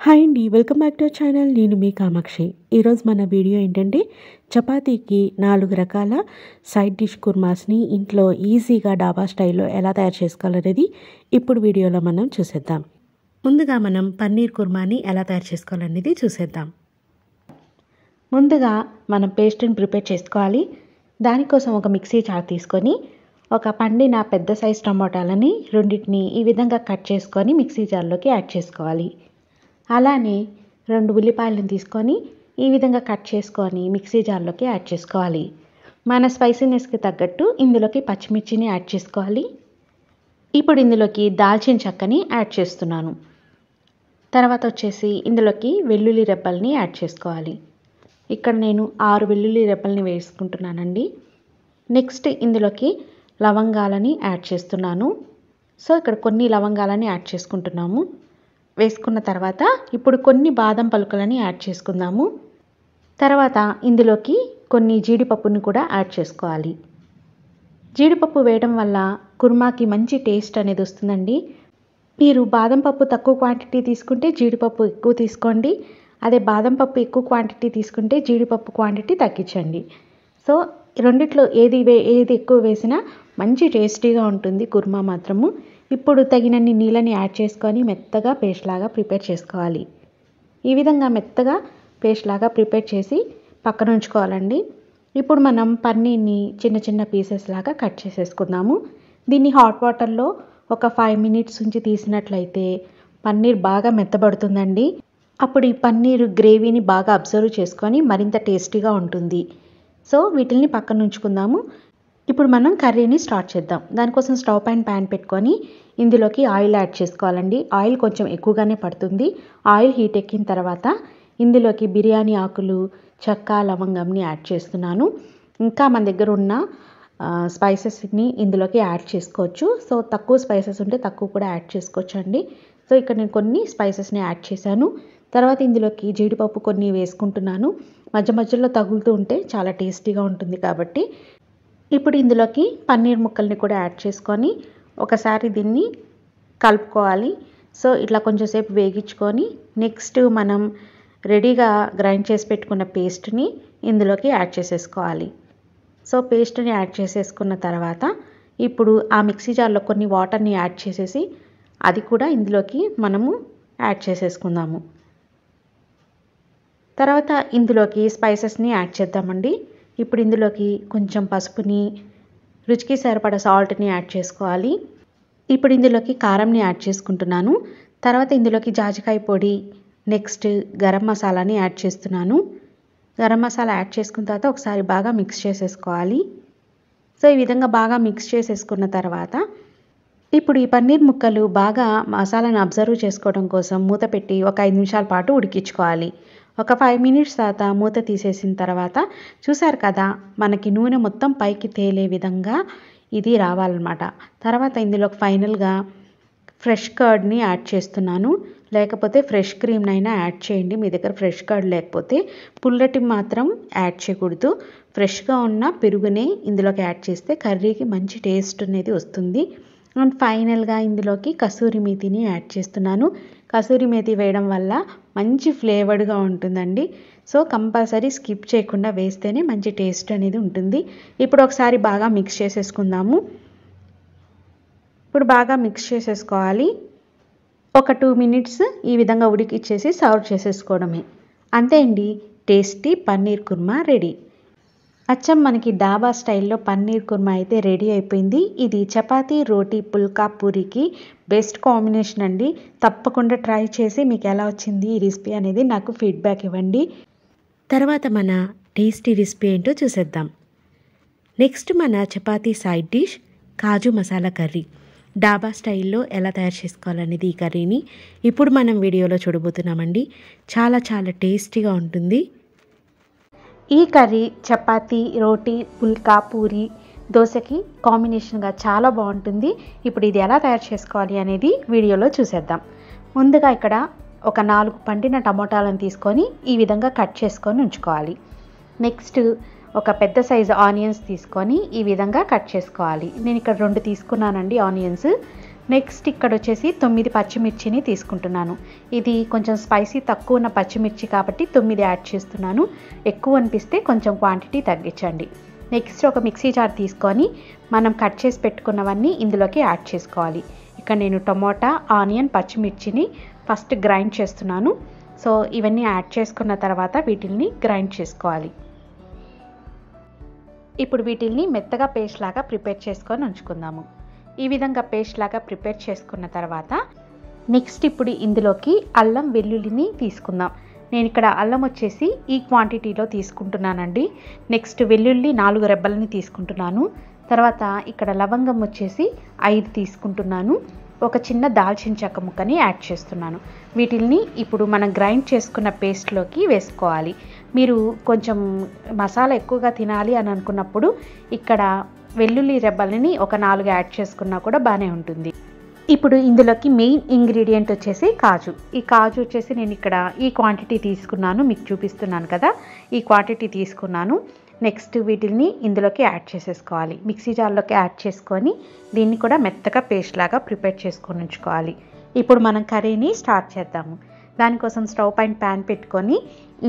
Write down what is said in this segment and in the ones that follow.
Hi అండి, welcome back to our channel. నేను మీ కామాక్షి. ఈరోజు మన వీడియో ఏంటంటే చపాతీకి 4 రకాల సైడ్ డిష్ కుర్మాస్ని ఇంట్లో ఈజీగా డాబా స్టైల్లో ఎలా తయారు చేసుకోవాలనేది ఇప్పుడు వీడియోలో మనం చూసేద్దాం. ముందుగా మనం పన్నీర్ కుర్మాని ఎలా తయారు చేసుకోవాలనేది చూసేద్దాం. ముందుగా మనం పేస్ట్ని ప్రిపేర్ చేసుకోవాలి. దానికోసం ఒక మిక్సీ జార్ తీసుకొని ఒక పండిన పెద్ద సైజ్ టమాటాలని రెండింటిని ఈ విధంగా కట్ చేసుకొని మిక్సీ జార్లోకి యాడ్ చేసుకోవాలి. అలానే 2 ఉల్లిపాయలను తీసుకొని ఈ విధంగా కట్ చేసుకొని మిక్సీ జార్లోకి యాడ్ చేసుకోవాలి. మన స్పైసీనెస్కి తగ్గట్టు ఇందులోకి పచ్చిమిర్చిని యాడ్ చేసుకోవాలి. ఇప్పుడు ఇందులోకి దాల్చిన చెక్కని యాడ్ చేస్తున్నాను. తర్వాత వచ్చేసి ఇందులోకి వెల్లుల్లి రెబ్బల్ని యాడ్ చేసుకోవాలి. ఇక్కడ నేను 6 వెల్లుల్లి రెబ్బల్ని వేసుకుంటున్నానండి. నెక్స్ట్ ఇందులోకి లవంగాలని యాడ్ చేస్తున్నాను. సో ఇక్కడ కొన్ని లవంగాలని యాడ్ చేసుకుంటున్నాము. వేసుకున్న తర్వాత ఇప్పుడు కొన్ని బాదం పలుకులని యాడ్ చేసుకుందాము. తర్వాత ఇందులోకి కొన్ని జీడిపప్పుని కూడా యాడ్ చేసుకోవాలి. జీడిపప్పు వేయడం వల్ల కుర్మాకి మంచి టేస్ట్ అనేది వస్తుందండి. మీరు బాదం పప్పు తక్కువ క్వాంటిటీ తీసుకుంటే జీడిపప్పు ఎక్కువ తీసుకోండి. అదే బాదం పప్పు ఎక్కువ క్వాంటిటీ తీసుకుంటే జీడిపప్పు క్వాంటిటీ తగ్గించండి. సో రెండిట్లో ఏది ఎక్కువ వేసినా మంచి టేస్టీగా ఉంటుంది కుర్మా మాత్రము. ఇప్పుడు తగినన్ని నీళ్ళని యాడ్ చేసుకొని మెత్తగా పేస్ట్ లాగా ప్రిపేర్ చేసుకోవాలి. ఈ విధంగా మెత్తగా పేస్ట్ లాగా ప్రిపేర్ చేసి పక్కన ఉంచుకోవాలండి. ఇప్పుడు మనం పన్నీర్ని చిన్న చిన్న పీసెస్ లాగా కట్ చేసేసుకుందాము. దీన్ని హాట్ వాటర్లో ఒక 5 మినిట్స్ ఉంచి తీసినట్లయితే పన్నీర్ బాగా మెత్తబడుతుందండి. అప్పుడు ఈ పన్నీర్ గ్రేవీని బాగా అబ్జర్వ్ చేసుకొని మరింత టేస్టీగా ఉంటుంది. సో వీటిని పక్కన ఉంచుకుందాము. ఇప్పుడు మనం కర్రీని స్టార్ట్ చేద్దాం. దానికోసం స్టవ్ పైన ప్యాన్ పెట్టుకొని ఇందులోకి ఆయిల్ యాడ్ చేసుకోవాలండి. ఆయిల్ కొంచెం ఎక్కువగానే పడుతుంది. ఆయిల్ హీట్ ఎక్కిన తర్వాత ఇందులోకి బిర్యానీ ఆకులు, చెక్క, లవంగంని యాడ్ చేస్తున్నాను. ఇంకా మన దగ్గర ఉన్న స్పైసెస్ని ఇందులోకి యాడ్ చేసుకోవచ్చు. సో తక్కువ స్పైసెస్ ఉంటే తక్కువ కూడా యాడ్ చేసుకోవచ్చు అండి. సో ఇక్కడ నేను కొన్ని స్పైసెస్ని యాడ్ చేశాను. తర్వాత ఇందులోకి జీడిపప్పు కొన్ని వేసుకుంటున్నాను. మధ్య మధ్యలో తగులుతూ ఉంటే చాలా టేస్టీగా ఉంటుంది కాబట్టి. ఇప్పుడు ఇందులోకి పన్నీర్ ముక్కల్ని కూడా యాడ్ చేసుకొని ఒకసారి దీన్ని కలుపుకోవాలి. సో ఇట్లా కొంచెంసేపు వేగించుకొని నెక్స్ట్ మనం రెడీగా గ్రైండ్ చేసి పెట్టుకున్న పేస్ట్ని ఇందులోకి యాడ్ చేసేసుకోవాలి. సో పేస్ట్ని యాడ్ చేసేసుకున్న తర్వాత ఇప్పుడు ఆ మిక్సీ జార్లో కొన్ని వాటర్ని యాడ్ చేసేసి అది కూడా ఇందులోకి మనము యాడ్ చేసేసుకుందాము. తర్వాత ఇందులోకి స్పైసెస్ని యాడ్ చేద్దామండి. ఇప్పుడు ఇందులోకి కొంచెం పసుపుని, రుచికి సరిపడా సాల్ట్ని యాడ్ చేసుకోవాలి. ఇప్పుడు ఇందులోకి కారంని యాడ్ చేసుకుంటున్నాను. తర్వాత ఇందులోకి జాజికాయ పొడి, నెక్స్ట్ గరం మసాలాని యాడ్ చేస్తున్నాను. గరం మసాలా యాడ్ చేసుకున్న తర్వాత ఒకసారి బాగా మిక్స్ చేసేసుకోవాలి. సో ఈ విధంగా బాగా మిక్స్ చేసేసుకున్న తర్వాత ఇప్పుడు ఈ పన్నీర్ ముక్కలు బాగా మసాలాను అబ్జర్వ్ చేసుకోవడం కోసం మూత పెట్టి ఒక 5 నిమిషాల పాటు ఉడికించుకోవాలి. ఒక 5 మినిట్స్ తర్వాత మూత తీసేసిన తర్వాత చూసారు కదా, మనకి నూనె మొత్తం పైకి తేలే విధంగా ఇది రావాలన్నమాట. తర్వాత ఇందులోకి ఫైనల్గా ఫ్రెష్ కర్డ్ని యాడ్ చేస్తున్నాను. లేకపోతే ఫ్రెష్ క్రీమ్నైనా యాడ్ చేయండి. మీ దగ్గర ఫ్రెష్ కర్డ్ లేకపోతే పుల్లటి మాత్రం యాడ్ చేయకూడదు. ఫ్రెష్గా ఉన్న పెరుగునే ఇందులోకి యాడ్ చేస్తే కర్రీకి మంచి టేస్ట్ అనేది వస్తుంది. అండ్ ఫైనల్గా ఇందులోకి కసూరి మేతిని యాడ్ చేస్తున్నాను. కసూరి మేతి వేయడం వల్ల మంచి ఫ్లేవర్డ్గా ఉంటుందండి. సో కంపల్సరీ స్కిప్ చేయకుండా వేస్తేనే మంచి టేస్ట్ అనేది ఉంటుంది. ఇప్పుడు ఒకసారి బాగా మిక్స్ చేసేసుకుందాము. ఇప్పుడు బాగా మిక్స్ చేసేసుకోవాలి. ఒక 2 మినిట్స్ ఈ విధంగా ఉడికిచ్చేసి సర్వ్ చేసేసుకోవడమే. అంతే అండి, టేస్టీ పన్నీర్ కుర్మా రెడీ. అచ్చం మనకి డాబా స్టైల్లో పన్నీర్ కుర్మా అయితే రెడీ అయిపోయింది. ఇది చపాతీ, రోటీ, పుల్కా, పూరికి బెస్ట్ కాంబినేషన్ అండి. తప్పకుండా ట్రై చేసి మీకు ఎలా వచ్చింది ఈ రెసిపీ అనేది నాకు ఫీడ్బ్యాక్ ఇవ్వండి. తర్వాత మన టేస్టీ రెసిపీ ఏంటో చూసేద్దాం. నెక్స్ట్ మన చపాతీ సైడ్ డిష్ కాజు మసాలా కర్రీ. డాబా స్టైల్లో ఎలా తయారు చేసుకోవాలనేది ఈ కర్రీని ఇప్పుడు మనం వీడియోలో చూడబోతున్నామండి. చాలా చాలా టేస్టీగా ఉంటుంది. ఈ కర్రీ చపాతీ, రోటీ, పుల్కా, పూరి, దోశకి కాంబినేషన్గా చాలా బాగుంటుంది. ఇప్పుడు ఇది ఎలా తయారు చేసుకోవాలి అనేది వీడియోలో చూసేద్దాం. ముందుగా ఇక్కడ ఒక 4 పండిన టమోటాలను తీసుకొని ఈ విధంగా కట్ చేసుకొని ఉంచుకోవాలి. నెక్స్ట్ ఒక పెద్ద సైజు ఆనియన్స్ తీసుకొని ఈ విధంగా కట్ చేసుకోవాలి. నేను ఇక్కడ 2 తీసుకున్నానండి ఆనియన్స్. నెక్స్ట్ ఇక్కడ వచ్చేసి 9 పచ్చిమిర్చిని తీసుకుంటున్నాను. ఇది కొంచెం స్పైసీ తక్కువ ఉన్న పచ్చిమిర్చి కాబట్టి 9 యాడ్ చేస్తున్నాను. ఎక్కువ అనిపిస్తే కొంచెం క్వాంటిటీ తగ్గించండి. నెక్స్ట్ ఒక మిక్సీ జార్ తీసుకొని మనం కట్ చేసి పెట్టుకున్నవన్నీ ఇందులోకి యాడ్ చేసుకోవాలి. ఇక్కడ నేను టమోటా, ఆనియన్, పచ్చిమిర్చిని ఫస్ట్ గ్రైండ్ చేస్తున్నాను. సో ఇవన్నీ యాడ్ చేసుకున్న తర్వాత వీటిని గ్రైండ్ చేసుకోవాలి. ఇప్పుడు వీటిని మెత్తగా పేస్ట్ లాగా ప్రిపేర్ చేసుకొని ఉంచుకుందాము. ఈ విధంగా పేస్ట్ లాగా ప్రిపేర్ చేసుకున్న తర్వాత నెక్స్ట్ ఇప్పుడు ఇందులోకి అల్లం వెల్లుల్లిని తీసుకుందాం. నేను ఇక్కడ అల్లం వచ్చేసి ఈ క్వాంటిటీలో తీసుకుంటున్నానండి. నెక్స్ట్ వెల్లుల్లి 4 రెబ్బలని తీసుకుంటున్నాను. తర్వాత ఇక్కడ లవంగం వచ్చేసి 5 తీసుకుంటున్నాను. ఒక చిన్న దాల్చిన చెక్క ముక్కని యాడ్ చేస్తున్నాను. వీటిల్ని ఇప్పుడు మనం గ్రైండ్ చేసుకున్న పేస్ట్లోకి వేసుకోవాలి. మీరు కొంచెం మసాలా ఎక్కువగా తినాలి అని అనుకున్నప్పుడు ఇక్కడ వెల్లుల్లి రెబ్బలని ఒక 4 యాడ్ చేసుకున్నా కూడా బాగానే ఉంటుంది. ఇప్పుడు ఇందులోకి మెయిన్ ఇంగ్రీడియంట్ వచ్చేసి కాజు. ఈ కాజు వచ్చేసి నేను ఇక్కడ ఈ క్వాంటిటీ తీసుకున్నాను, మీకు చూపిస్తున్నాను కదా, ఈ క్వాంటిటీ తీసుకున్నాను. నెక్స్ట్ వీటిని ఇందులోకి యాడ్ చేసేసుకోవాలి. మిక్సీ జార్లోకి యాడ్ చేసుకొని దీన్ని కూడా మెత్తగా పేస్ట్ లాగా ప్రిపేర్ చేసుకొని ఉంచుకోవాలి. ఇప్పుడు మనం కర్రీని స్టార్ట్ చేద్దాము. దానికోసం స్టవ్ పైన ప్యాన్ పెట్టుకొని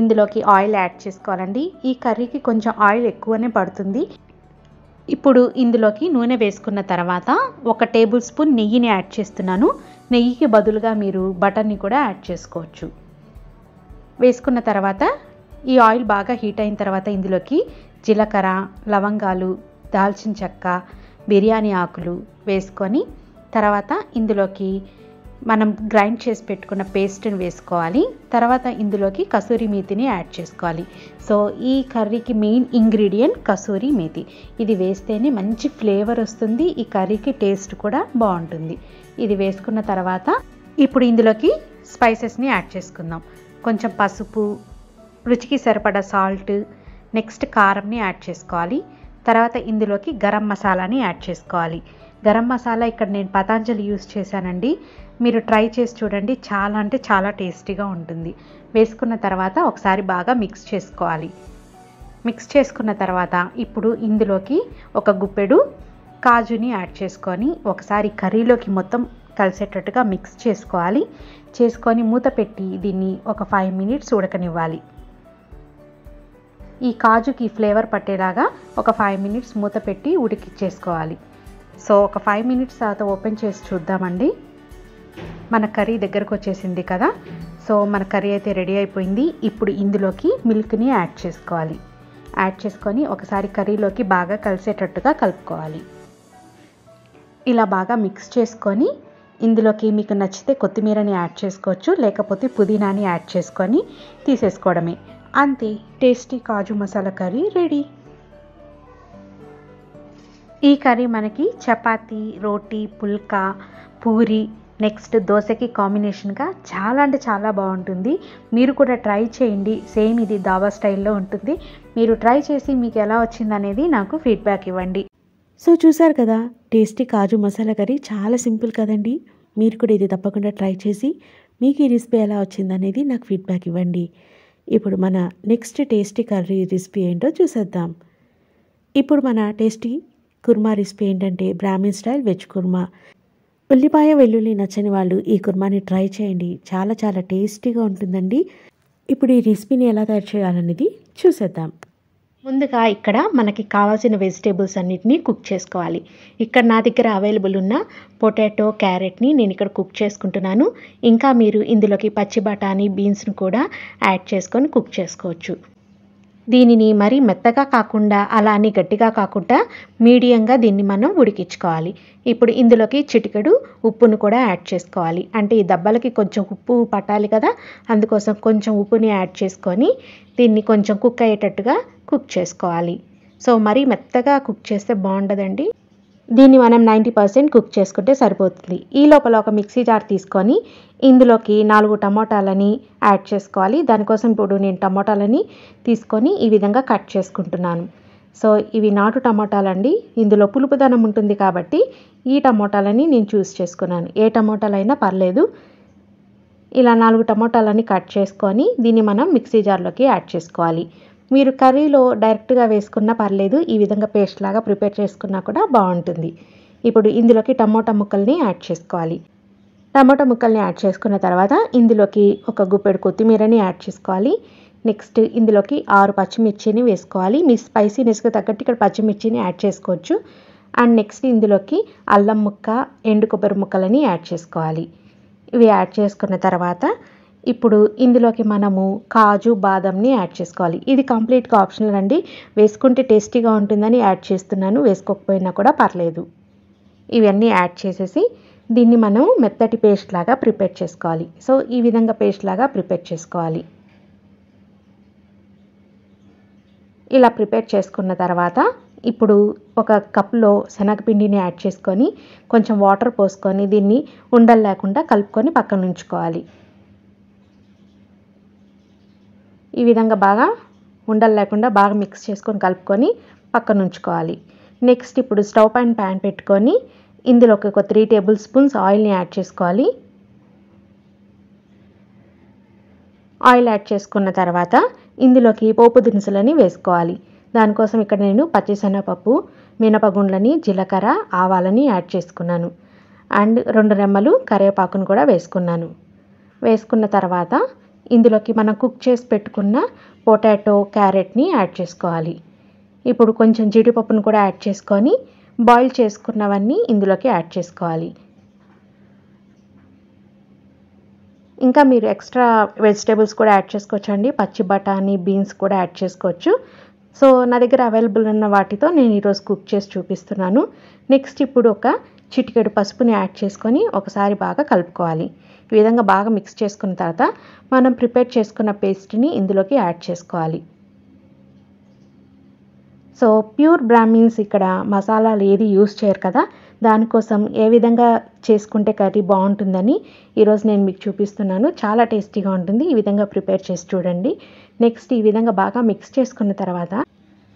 ఇందులోకి ఆయిల్ యాడ్ చేసుకోవాలండి. ఈ కర్రీకి కొంచెం ఆయిల్ ఎక్కువనే పడుతుంది. ఇప్పుడు ఇందులోకి నూనె వేసుకున్న తర్వాత 1 టేబుల్ స్పూన్ నెయ్యిని యాడ్ చేస్తున్నాను. నెయ్యికి బదులుగా మీరు బటర్ని కూడా యాడ్ చేసుకోవచ్చు. వేసుకున్న తర్వాత ఈ ఆయిల్ బాగా హీట్ అయిన తర్వాత ఇందులోకి జీలకర్ర, లవంగాలు, దాల్చిన చెక్క, బిర్యానీ ఆకులు వేసుకొని తర్వాత ఇందులోకి మనం గ్రైండ్ చేసి పెట్టుకున్న పేస్ట్ని వేసుకోవాలి. తర్వాత ఇందులోకి కసూరి మేతిని యాడ్ చేసుకోవాలి. సో ఈ కర్రీకి మెయిన్ ఇంగ్రీడియంట్ కసూరి మేతి. ఇది వేస్తేనే మంచి ఫ్లేవర్ వస్తుంది. ఈ కర్రీకి టేస్ట్ కూడా బాగుంటుంది. ఇది వేసుకున్న తర్వాత ఇప్పుడు ఇందులోకి స్పైసెస్ని యాడ్ చేసుకుందాం. కొంచెం పసుపు, రుచికి సరిపడా సాల్ట్, నెక్స్ట్ కారంని యాడ్ చేసుకోవాలి. తర్వాత ఇందులోకి గరం మసాలాని యాడ్ చేసుకోవాలి. గరం మసాలా ఇక్కడ నేను పతాంజలి యూస్ చేశానండి. మీరు ట్రై చేసి చూడండి, చాలా అంటే చాలా టేస్టీగా ఉంటుంది. వేసుకున్న తర్వాత ఒకసారి బాగా మిక్స్ చేసుకోవాలి. మిక్స్ చేసుకున్న తర్వాత ఇప్పుడు ఇందులోకి ఒక గుప్పెడు కాజుని యాడ్ చేసుకొని ఒకసారి కర్రీలోకి మొత్తం కలిసేటట్టుగా మిక్స్ చేసుకోవాలి. చేసుకొని మూత పెట్టి దీన్ని ఒక 5 మినిట్స్ ఉడకనివ్వాలి. ఈ కాజుకి ఫ్లేవర్ పట్టేలాగా ఒక 5 మినిట్స్ మూత పెట్టి ఉడికిచ్చేసుకోవాలి. సో ఒక 5 మినిట్స్ తర్వాత ఓపెన్ చేసి చూద్దామండి. మన కర్రీ దగ్గరకు వచ్చేసింది కదా. సో మన కర్రీ అయితే రెడీ అయిపోయింది. ఇప్పుడు ఇందులోకి మిల్క్ని యాడ్ చేసుకోవాలి. యాడ్ చేసుకొని ఒకసారి కర్రీలోకి బాగా కలిసేటట్టుగా కలుపుకోవాలి. ఇలా బాగా మిక్స్ చేసుకొని ఇందులోకి మీకు నచ్చితే కొత్తిమీరని యాడ్ చేసుకోవచ్చు, లేకపోతే పుదీనాని యాడ్ చేసుకొని తీసేసుకోవడమే. అంతే, టేస్టీ కాజు మసాలా కర్రీ రెడీ. ఈ కర్రీ మనకి చపాతీ, రోటీ, పుల్కా, పూరి, నెక్స్ట్ దోశకి కాంబినేషన్గా చాలా అంటే చాలా బాగుంటుంది. మీరు కూడా ట్రై చేయండి. సేమ్ ఇది దాబా స్టైల్లో ఉంటుంది. మీరు ట్రై చేసి మీకు ఎలా వచ్చిందనేది నాకు ఫీడ్బ్యాక్ ఇవ్వండి. సో చూసారు కదా, టేస్టీ కాజు మసాలా కర్రీ చాలా సింపుల్ కదండి. మీరు కూడా ఇది తప్పకుండా ట్రై చేసి మీకు ఈ రెసిపీ ఎలా వచ్చిందనేది నాకు ఫీడ్బ్యాక్ ఇవ్వండి. ఇప్పుడు మన నెక్స్ట్ టేస్టీ కర్రీ రెసిపీ ఏంటో చూసేద్దాం. ఇప్పుడు మన టేస్టీ కుర్మా రెసిపీ ఏంటంటే బ్రాహ్మిన్ స్టైల్ వెజ్ కుర్మా. ఉల్లిపాయ, వెల్లుల్లి నచ్చని వాళ్ళు ఈ కుర్మాని ట్రై చేయండి. చాలా చాలా టేస్టీగా ఉంటుందండి. ఇప్పుడు ఈ రెసిపీని ఎలా తయారు చేయాలనేది చూసేద్దాం. ముందుగా ఇక్కడ మనకి కావాల్సిన వెజిటేబుల్స్ అన్నిటినీ కుక్ చేసుకోవాలి. ఇక్కడ నా దగ్గర అవైలబుల్ ఉన్న పొటాటో, క్యారెట్ని నేను ఇక్కడ కుక్ చేసుకుంటున్నాను. ఇంకా మీరు ఇందులోకి పచ్చి బఠానీ, బీన్స్ను కూడా యాడ్ చేసుకొని కుక్ చేసుకోవచ్చు. దీనిని మరీ మెత్తగా కాకుండా అలా అని గట్టిగా కాకుండా మీడియంగా దీన్ని మనం ఉడికించుకోవాలి. ఇప్పుడు ఇందులోకి చిటికెడు ఉప్పును కూడా యాడ్ చేసుకోవాలి. అంటే ఈ దబ్బలకి కొంచెం ఉప్పు పట్టాలి కదా, అందుకోసం కొంచెం ఉప్పుని యాడ్ చేసుకొని దీన్ని కొంచెం కుక్ అయ్యేటట్టుగా కుక్ చేసుకోవాలి. సో మరీ మెత్తగా కుక్ చేస్తే బాగుండదండి. దీన్ని మనం 90% కుక్ చేసుకుంటే సరిపోతుంది. ఈ లోపల ఒక మిక్సీ జార్ తీసుకొని ఇందులోకి 4 టమోటాలని యాడ్ చేసుకోవాలి. దానికోసం ఇప్పుడు నేను టమోటాలని తీసుకొని ఈ విధంగా కట్ చేసుకుంటున్నాను. సో ఇవి నాటు టమోటాలండి. ఇందులో పులుపుదనం ఉంటుంది కాబట్టి ఈ టమోటాలని నేను చూస్ చేసుకున్నాను. ఏ టమోటాలైనా పర్లేదు. ఇలా 4 టమోటాలని కట్ చేసుకొని దీన్ని మనం మిక్సీ జార్లోకి యాడ్ చేసుకోవాలి. మీరు కర్రీలో డైరెక్ట్గా వేసుకున్నా పర్లేదు, ఈ విధంగా పేస్ట్ లాగా ప్రిపేర్ చేసుకున్నా కూడా బాగుంటుంది. ఇప్పుడు ఇందులోకి టమోటా ముక్కల్ని యాడ్ చేసుకోవాలి. టమోటా ముక్కల్ని యాడ్ చేసుకున్న తర్వాత ఇందులోకి ఒక గుప్పెడు కొత్తిమీరని యాడ్ చేసుకోవాలి. నెక్స్ట్ ఇందులోకి 6 పచ్చిమిర్చిని వేసుకోవాలి. మీ స్పైసీనెస్కి తగ్గట్టు ఇక్కడ పచ్చిమిర్చిని యాడ్ చేసుకోవచ్చు. అండ్ నెక్స్ట్ ఇందులోకి అల్లం ముక్క, ఎండు కొబ్బరి ముక్కలని యాడ్ చేసుకోవాలి. ఇవి యాడ్ చేసుకున్న తర్వాత ఇప్పుడు ఇందులోకి మనము కాజు, బాదంని యాడ్ చేసుకోవాలి. ఇది కంప్లీట్గా ఆప్షనల్ అండి. వేసుకుంటే టేస్టీగా ఉంటుందని యాడ్ చేస్తున్నాను, వేసుకోకపోయినా కూడా పర్లేదు. ఇవన్నీ యాడ్ చేసేసి దీన్ని మనం మెత్తటి పేస్ట్ లాగా ప్రిపేర్ చేసుకోవాలి. సో ఈ విధంగా పేస్ట్ లాగా ప్రిపేర్ చేసుకోవాలి. ఇలా ప్రిపేర్ చేసుకున్న తర్వాత ఇప్పుడు ఒక కప్లో శనగపిండిని యాడ్ చేసుకొని కొంచెం వాటర్ పోసుకొని దీన్ని ఉండలు లేకుండా కలుపుకొని పక్కన ఉంచుకోవాలి. ఈ విధంగా బాగా ఉండలు లేకుండా బాగా మిక్స్ చేసుకొని కలుపుకొని పక్కన ఉంచుకోవాలి. నెక్స్ట్ ఇప్పుడు స్టవ్ పైన ప్యాన్ పెట్టుకొని ఇందులోకి ఒక 3 టేబుల్ స్పూన్స్ ఆయిల్ని యాడ్ చేసుకోవాలి. ఆయిల్ యాడ్ చేసుకున్న తర్వాత ఇందులోకి పోపు దినుసులని వేసుకోవాలి. దానికోసం ఇక్కడ నేను పచ్చిశనగపప్పు, మినపగుండ్లని, జీలకర్ర, ఆవాలని యాడ్ చేసుకున్నాను. అండ్ 2 రెమ్మలు కరివేపాకును కూడా వేసుకున్నాను. వేసుకున్న తర్వాత ఇందులోకి మనం కుక్ చేసి పెట్టుకున్న పొటాటో, క్యారెట్ని యాడ్ చేసుకోవాలి. ఇప్పుడు కొంచెం జీడిపప్పును కూడా యాడ్ చేసుకొని బాయిల్ చేసుకున్నవన్నీ ఇందులోకి యాడ్ చేసుకోవాలి. ఇంకా మీరు ఎక్స్ట్రా వెజిటేబుల్స్ కూడా యాడ్ చేసుకోవచ్చండి. పచ్చి బఠానీ, బీన్స్ కూడా యాడ్ చేసుకోవచ్చు. సో నా దగ్గర అవైలబుల్ ఉన్న వాటితో నేను ఈరోజు కుక్ చేసి చూపిస్తున్నాను. నెక్స్ట్ ఇప్పుడు ఒక చిటికెడు పసుపుని యాడ్ చేసుకొని ఒకసారి బాగా కలుపుకోవాలి. ఈ విధంగా బాగా మిక్స్ చేసుకున్న తర్వాత మనం ప్రిపేర్ చేసుకున్న పేస్ట్ని ఇందులోకి యాడ్ చేసుకోవాలి. సో ప్యూర్ బ్రాహ్మిన్స్ ఇక్కడ మసాలాలు ఏది యూస్ చేయరు కదా, దానికోసం ఏ విధంగా చేసుకుంటే కర్రీ బాగుంటుందని ఈరోజు నేను మీకు చూపిస్తున్నాను. చాలా టేస్టీగా ఉంటుంది. ఈ విధంగా ప్రిపేర్ చేసి చూడండి. నెక్స్ట్ ఈ విధంగా బాగా మిక్స్ చేసుకున్న తర్వాత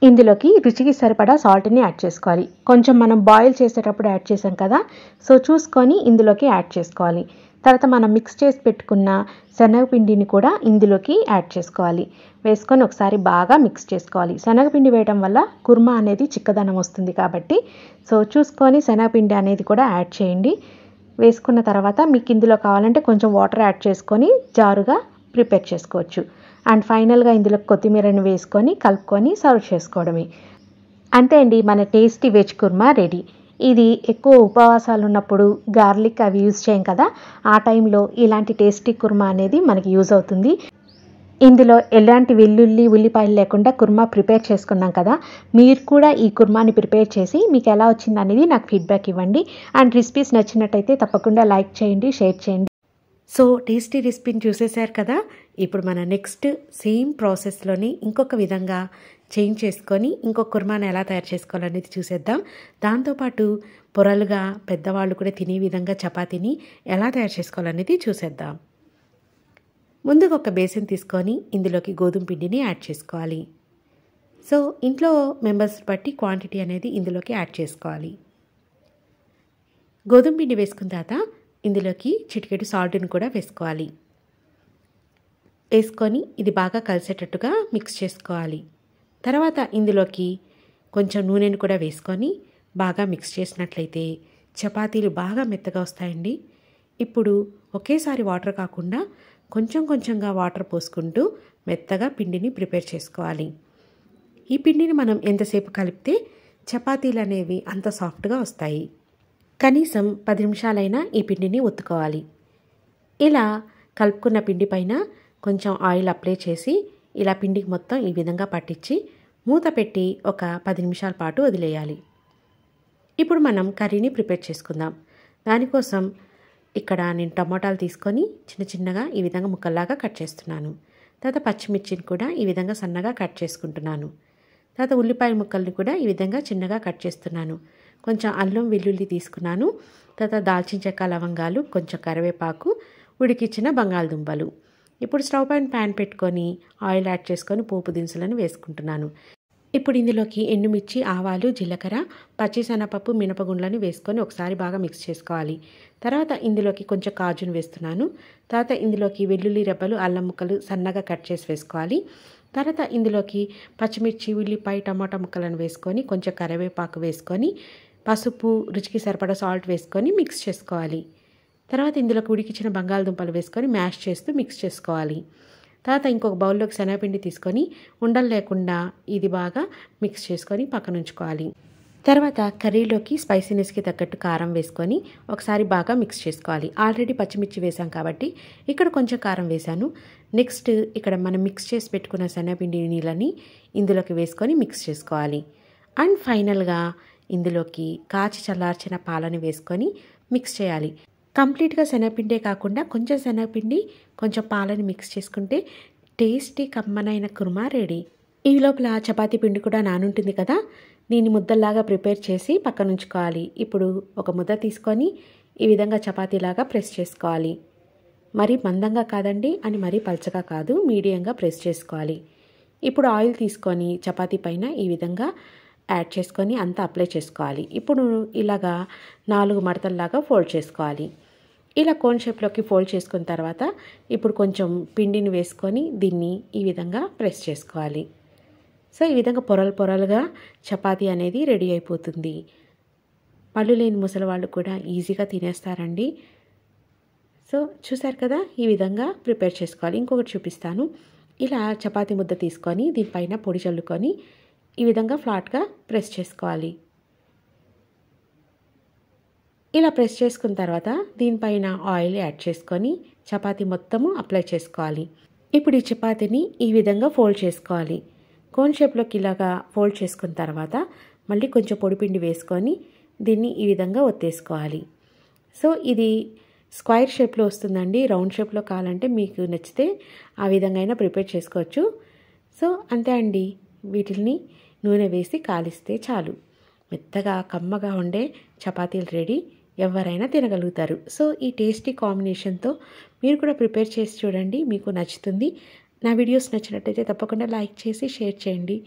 ఇందులోకి రుచికి సరిపడా సాల్ట్ని యాడ్ చేసుకోవాలి. కొంచెం మనం బాయిల్ చేసేటప్పుడు యాడ్ చేసాం కదా, సో చూసుకొని ఇందులోకి యాడ్ చేసుకోవాలి. తర్వాత మనం మిక్స్ చేసి పెట్టుకున్న శనగపిండిని కూడా ఇందులోకి యాడ్ చేసుకోవాలి. వేసుకొని ఒకసారి బాగా మిక్స్ చేసుకోవాలి. శనగపిండి వేయడం వల్ల కుర్మా అనేది చిక్కదనం వస్తుంది కాబట్టి సో చూసుకొని శనగపిండి అనేది కూడా యాడ్ చేయండి. వేసుకున్న తర్వాత మీకు ఇందులో కావాలంటే కొంచెం వాటర్ యాడ్ చేసుకొని జారుగా ప్రిపేర్ చేసుకోవచ్చు. అండ్ ఫైనల్గా ఇందులో కొత్తిమీరని వేసుకొని కలుపుకొని సర్వ్ చేసుకోవడమే. అంతే అండి, మన టేస్టీ వెజ్ కుర్మా రెడీ. ఇది ఎక్కువ ఉపవాసాలు ఉన్నప్పుడు గార్లిక్ అవి యూజ్ చేయం కదా, ఆ టైంలో ఇలాంటి టేస్టీ కుర్మా అనేది మనకి యూజ్ అవుతుంది. ఇందులో ఎలాంటి వెల్లుల్లి, ఉల్లిపాయలు లేకుండా కుర్మా ప్రిపేర్ చేసుకున్నాం కదా, మీరు కూడా ఈ కుర్మాని ప్రిపేర్ చేసి మీకు ఎలా వచ్చింది అనేది నాకు ఫీడ్బ్యాక్ ఇవ్వండి. అండ్ రెసిపీస్ నచ్చినట్టయితే తప్పకుండా లైక్ చేయండి, షేర్ చేయండి. సో టేస్టీ రెసిపీని చూసేశారు కదా. ఇప్పుడు మన నెక్స్ట్ సేమ్ ప్రాసెస్లోని ఇంకొక విధంగా చేంజ్ చేసుకొని ఇంకొక కుర్మాను ఎలా తయారు చేసుకోవాలనేది చూసేద్దాం. దాంతోపాటు పొరలుగా పెద్దవాళ్ళు కూడా తినే విధంగా చపాతీని ఎలా తయారు చేసుకోవాలనేది చూసేద్దాం. ముందుగా ఒక బేసిన్ తీసుకొని ఇందులోకి గోధుమ పిండిని యాడ్ చేసుకోవాలి. సో ఇంట్లో మెంబర్స్ బట్టి క్వాంటిటీ అనేది ఇందులోకి యాడ్ చేసుకోవాలి. గోధుమ పిండి వేసుకున్న తర్వాత ఇందులోకి చిటికెడు సాల్ట్ని కూడా వేసుకోవాలి. వేసుకొని ఇది బాగా కలిసేటట్టుగా మిక్స్ చేసుకోవాలి. తర్వాత ఇందులోకి కొంచెం నూనెను కూడా వేసుకొని బాగా మిక్స్ చేసినట్లయితే చపాతీలు బాగా మెత్తగా వస్తాయండి. ఇప్పుడు ఒకేసారి వాటర్ కాకుండా కొంచెం కొంచెంగా వాటర్ పోసుకుంటూ మెత్తగా పిండిని ప్రిపేర్ చేసుకోవాలి. ఈ పిండిని మనం ఎంతసేపు కలిపితే చపాతీలు అనేవి అంత సాఫ్ట్గా వస్తాయి. కనీసం 10 నిమిషాలైనా ఈ పిండిని ఒత్తుకోవాలి. ఇలా కలుపుకున్న పిండి పైన కొంచెం ఆయిల్ అప్లై చేసి ఇలా పిండికి మొత్తం ఈ విధంగా పట్టించి మూత పెట్టి ఒక 10 నిమిషాల పాటు వదిలేయాలి. ఇప్పుడు మనం కర్రీని ప్రిపేర్ చేసుకుందాం. దానికోసం ఇక్కడ నేను టమోటాలు తీసుకొని చిన్న చిన్నగా ఈ విధంగా ముక్కల్లాగా కట్ చేస్తున్నాను. తర్వాత పచ్చిమిర్చిని కూడా ఈ విధంగా సన్నగా కట్ చేసుకుంటున్నాను. తర్వాత ఉల్లిపాయ ముక్కల్ని కూడా ఈ విధంగా చిన్నగా కట్ చేస్తున్నాను. కొంచెం అల్లం, వెల్లుల్లి తీసుకున్నాను. తర్వాత దాల్చిన చెక్క, లవంగాలు, కొంచెం కరివేపాకు, ఉడికించిన బంగాళదుంపలు. ఇప్పుడు స్టవ్ పైన ప్యాన్ పెట్టుకొని ఆయిల్ యాడ్ చేసుకొని పోపు దినుసులను వేసుకుంటున్నాను. ఇప్పుడు ఇందులోకి ఎండుమిర్చి, ఆవాలు, జీలకర్ర, పచ్చిశనగపప్పు, మినపగుండ్లని వేసుకొని ఒకసారి బాగా మిక్స్ చేసుకోవాలి. తర్వాత ఇందులోకి కొంచెం కాజును వేస్తున్నాను. తర్వాత ఇందులోకి వెల్లుల్లి రెబ్బలు, అల్లం ముక్కలు సన్నగా కట్ చేసి వేసుకోవాలి. తర్వాత ఇందులోకి పచ్చిమిర్చి, ఉల్లిపాయ, టమాటా ముక్కలను వేసుకొని కొంచెం కరివేపాకు వేసుకొని పసుపు, రుచికి సరిపడా సాల్ట్ వేసుకొని మిక్స్ చేసుకోవాలి. తర్వాత ఇందులోకి ఉడికించిన బంగాళదుంపలు వేసుకొని మ్యాష్ చేస్తూ మిక్స్ చేసుకోవాలి. తర్వాత ఇంకొక బౌల్లోకి శనగపిండి తీసుకొని ఉండలు లేకుండా ఇది బాగా మిక్స్ చేసుకొని పక్కన ఉంచుకోవాలి. తర్వాత కర్రీలోకి స్పైసీనెస్కి తగ్గట్టు కారం వేసుకొని ఒకసారి బాగా మిక్స్ చేసుకోవాలి. ఆల్రెడీ పచ్చిమిర్చి వేసాం కాబట్టి ఇక్కడ కొంచెం కారం వేసాను. నెక్స్ట్ ఇక్కడ మనం మిక్స్ చేసి పెట్టుకున్న శనగపిండి నీళ్ళని ఇందులోకి వేసుకొని మిక్స్ చేసుకోవాలి. అండ్ ఫైనల్గా ఇందులోకి కాచి చల్లార్చిన పాలని వేసుకొని మిక్స్ చేయాలి. కంప్లీట్గా శనగపిండే కాకుండా కొంచెం శనగపిండి కొంచెం పాలని మిక్స్ చేసుకుంటే టేస్టీ కమ్మనైన కుర్మా రెడీ. ఈ లోపల చపాతీ పిండి కూడా నానుంటుంది కదా, దీన్ని ముద్దల్లాగా ప్రిపేర్ చేసి పక్కన ఉంచుకోవాలి. ఇప్పుడు ఒక ముద్ద తీసుకొని ఈ విధంగా చపాతీలాగా ప్రెస్ చేసుకోవాలి. మరీ మందంగా కాదండి అని మరీ పల్చగా కాదు, మీడియంగా ప్రెస్ చేసుకోవాలి. ఇప్పుడు ఆయిల్ తీసుకొని చపాతీ పైన ఈ విధంగా యాడ్ చేసుకొని అంతా అప్లై చేసుకోవాలి. ఇప్పుడు ఇలాగా 4 మడతల్లాగా ఫోల్డ్ చేసుకోవాలి. ఇలా కోన్ షేప్లోకి ఫోల్డ్ చేసుకున్న తర్వాత ఇప్పుడు కొంచెం పిండిని వేసుకొని దీన్ని ఈ విధంగా ప్రెస్ చేసుకోవాలి. సో ఈ విధంగా పొరలుగా చపాతీ అనేది రెడీ అయిపోతుంది. పళ్ళు లేని ముసలి వాళ్ళు కూడా ఈజీగా తినేస్తారండి. సో చూసారు కదా, ఈ విధంగా ప్రిపేర్ చేసుకోవాలి. ఇంకొకటి చూపిస్తాను. ఇలా చపాతీ ముద్ద తీసుకొని దీనిపైన పొడి చల్లుకొని ఈ విధంగా ఫ్లాట్గా ప్రెస్ చేసుకోవాలి. ఇలా ప్రెస్ చేసుకున్న తర్వాత దీనిపైన ఆయిల్ యాడ్ చేసుకొని చపాతీ మొత్తము అప్లై చేసుకోవాలి. ఇప్పుడు ఈ చపాతీని ఈ విధంగా ఫోల్డ్ చేసుకోవాలి. కోన్ షేప్లోకి ఇలాగా ఫోల్డ్ చేసుకున్న తర్వాత మళ్ళీ కొంచెం పొడిపిండి వేసుకొని దీన్ని ఈ విధంగా ఒత్తేసుకోవాలి. సో ఇది స్క్వైర్ షేప్లో వస్తుందండి. రౌండ్ షేప్లో కావాలంటే మీకు నచ్చితే ఆ విధంగా అయినా ప్రిపేర్ చేసుకోవచ్చు. సో అంతే అండి, వీటిని నూనె వేసి కాలిస్తే చాలు. మెత్తగా కమ్మగా ఉండే చపాతీలు రెడీ. ఎవరైనా తినగలుగుతారు. సో ఈ టేస్టీ కాంబినేషన్తో మీరు కూడా ప్రిపేర్ చేసి చూడండి, మీకు నచ్చుతుంది. నా వీడియోస్ నచ్చినట్టయితే తప్పకుండా లైక్ చేసి షేర్ చేయండి.